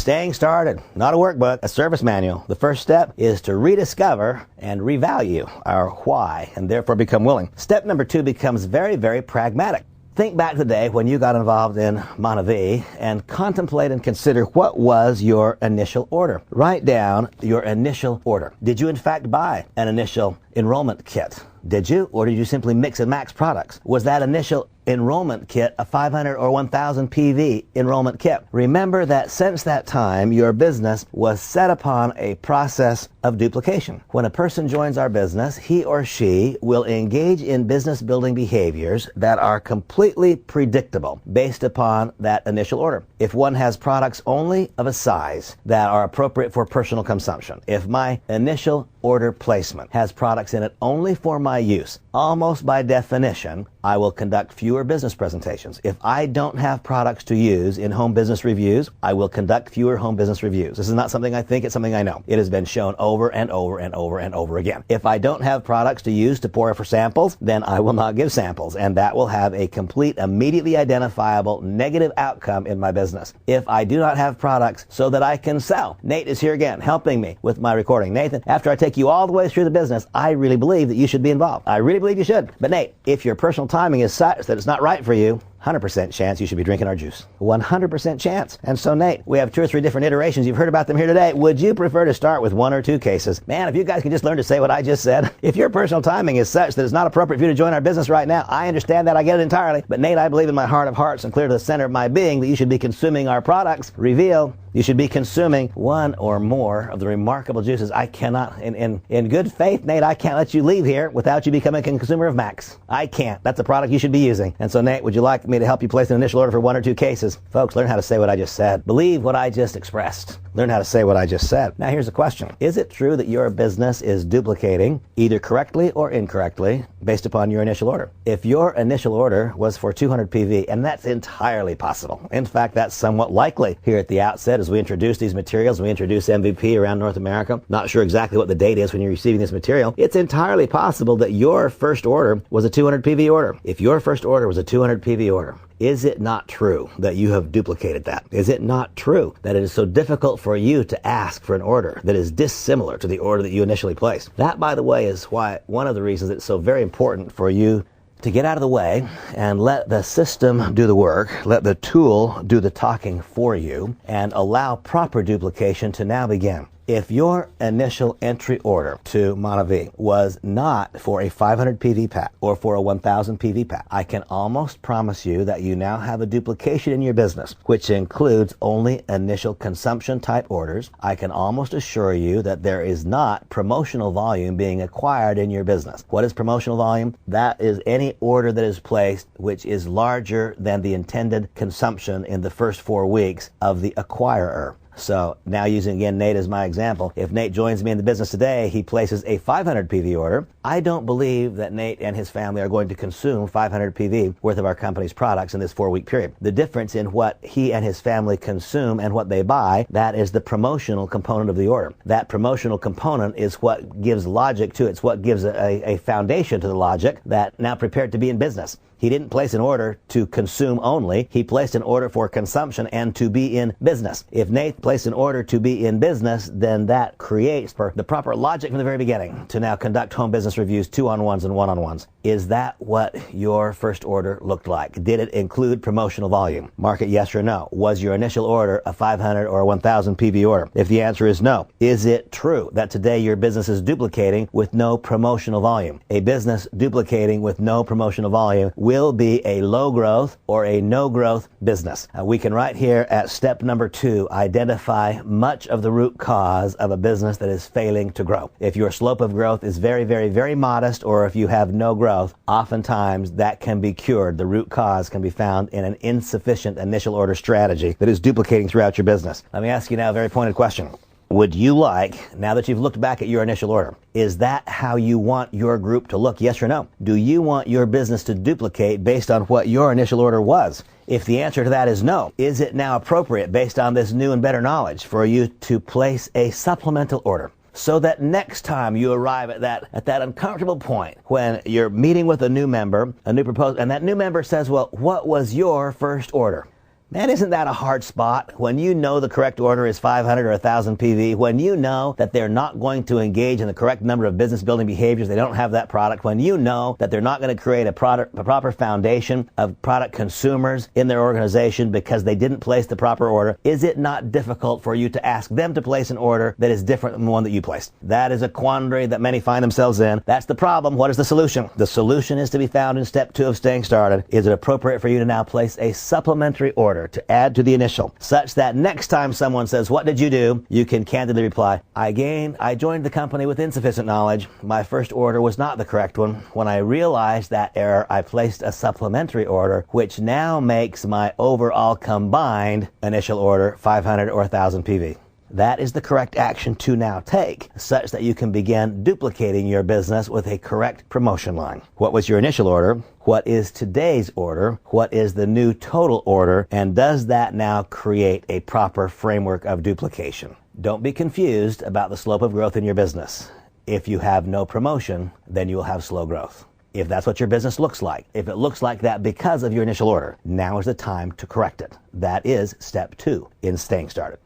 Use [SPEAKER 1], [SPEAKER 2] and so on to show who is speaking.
[SPEAKER 1] staying started, not a workbook, a service manual. The first step is to rediscover and revalue our why and therefore become willing. Step number 2 becomes very, very pragmatic. Think back to the day when you got involved in MonaVie and contemplate and consider what was your initial order. Write down your initial order. Did you in fact buy an initial enrollment kit? Did you? Or did you simply mix and max products? Was that initial enrollment kit a 500 or 1000 PV enrollment kit? Remember that since that time, your business was set upon a process of duplication. When a person joins our business, he or she will engage in business building behaviors that are completely predictable based upon that initial order. If one has products only of a size that are appropriate for personal consumption, if my initial order placement has products in it only for my use, almost by definition, I will conduct fewer business presentations. If I don't have products to use in home business reviews, I will conduct fewer home business reviews. This is not something I think, it's something I know. It has been shown over and over and over and over again. If I don't have products to use to pour for samples, then I will not give samples, and that will have a complete, immediately identifiable negative outcome in my business. If I do not have products so that I can sell, Nate is here again helping me with my recording. Nathan, after I take you all the way through the business, I really believe that you should be involved. I really believe you should. But Nate, if your personal timing is such that it's not right for you, 100% chance you should be drinking our juice. 100% chance. And so Nate, we have 2 or 3 different iterations. You've heard about them here today. Would you prefer to start with 1 or 2 cases? Man, if you guys can just learn to say what I just said. If your personal timing is such that it's not appropriate for you to join our business right now, I understand that. I get it entirely. But Nate, I believe in my heart of hearts and clear to the center of my being that you should be consuming our products. Reveal. You should be consuming 1 or more of the remarkable juices. I cannot, in good faith, Nate, I can't let you leave here without you becoming a consumer of Max. I can't. That's a product you should be using. And so Nate, would you like me to help you place an initial order for 1 or 2 cases? Folks, learn how to say what I just said. Believe what I just expressed. Learn how to say what I just said. Now here's the question. Is it true that your business is duplicating either correctly or incorrectly based upon your initial order? If your initial order was for 200 PV, and that's entirely possible. In fact, that's somewhat likely here at the outset as we introduce these materials, we introduce MVP around North America. Not sure exactly what the date is when you're receiving this material. It's entirely possible that your first order was a 200 PV order. If your first order was a 200 PV order, is it not true that you have duplicated that? Is it not true that it is so difficult for you to ask for an order that is dissimilar to the order that you initially placed? That, by the way, is why one of the reasons it's so very important for you to get out of the way and let the system do the work, let the tool do the talking for you, and allow proper duplication to now begin. If your initial entry order to MonaVie was not for a 500 PV pack or for a 1000 PV pack, I can almost promise you that you now have a duplication in your business, which includes only initial consumption type orders. I can almost assure you that there is not promotional volume being acquired in your business. What is promotional volume? That is any order that is placed which is larger than the intended consumption in the first 4 weeks of the acquirer. So now using again Nate as my example, if Nate joins me in the business today, he places a 500 PV order. I don't believe that Nate and his family are going to consume 500 PV worth of our company's products in this 4-week period. The difference in what he and his family consume and what they buy, that is the promotional component of the order. That promotional component is what gives logic to it. It's what gives a foundation to the logic that now prepared to be in business. He didn't place an order to consume only. He placed an order for consumption and to be in business. If Nate placed an order to be in business, then that creates the proper logic from the very beginning to now conduct home business reviews 2-on-1s and 1-on-1s. Is that what your first order looked like? Did it include promotional volume? Mark it yes or no. Was your initial order a 500 or a 1000 PV order? If the answer is no, is it true that today your business is duplicating with no promotional volume? A business duplicating with no promotional volume will be a low growth or a no growth business. We can right here at step number 2 identify much of the root cause of a business that is failing to grow. If your slope of growth is very, very, very modest, or if you have no growth, oftentimes that can be cured. The root cause can be found in an insufficient initial order strategy that is duplicating throughout your business. Let me ask you now a very pointed question. Would you like, now that you've looked back at your initial order, is that how you want your group to look? Yes or no? Do you want your business to duplicate based on what your initial order was? If the answer to that is no, is it now appropriate based on this new and better knowledge for you to place a supplemental order? So that next time you arrive at that uncomfortable point when you're meeting with a new member, a new proposal, and that new member says, well, what was your first order? Man, isn't that a hard spot? When you know the correct order is 500 or 1,000 PV, when you know that they're not going to engage in the correct number of business building behaviors, they don't have that product, when you know that they're not going to create a proper foundation of product consumers in their organization because they didn't place the proper order, is it not difficult for you to ask them to place an order that is different than the one that you placed? That is a quandary that many find themselves in. That's the problem. What is the solution? The solution is to be found in step 2 of staying started. Is it appropriate for you to now place a supplementary order to add to the initial, such that next time someone says, "What did you do?" you can candidly reply, I joined the company with insufficient knowledge. My first order was not the correct one. When I realized that error, I placed a supplementary order, which now makes my overall combined initial order 500 or 1,000 PV. That is the correct action to now take, such that you can begin duplicating your business with a correct promotion line. What was your initial order? What is today's order? What is the new total order? And does that now create a proper framework of duplication? Don't be confused about the slope of growth in your business. If you have no promotion, then you will have slow growth. If that's what your business looks like, if it looks like that because of your initial order, now is the time to correct it. That is step 2 in staying started.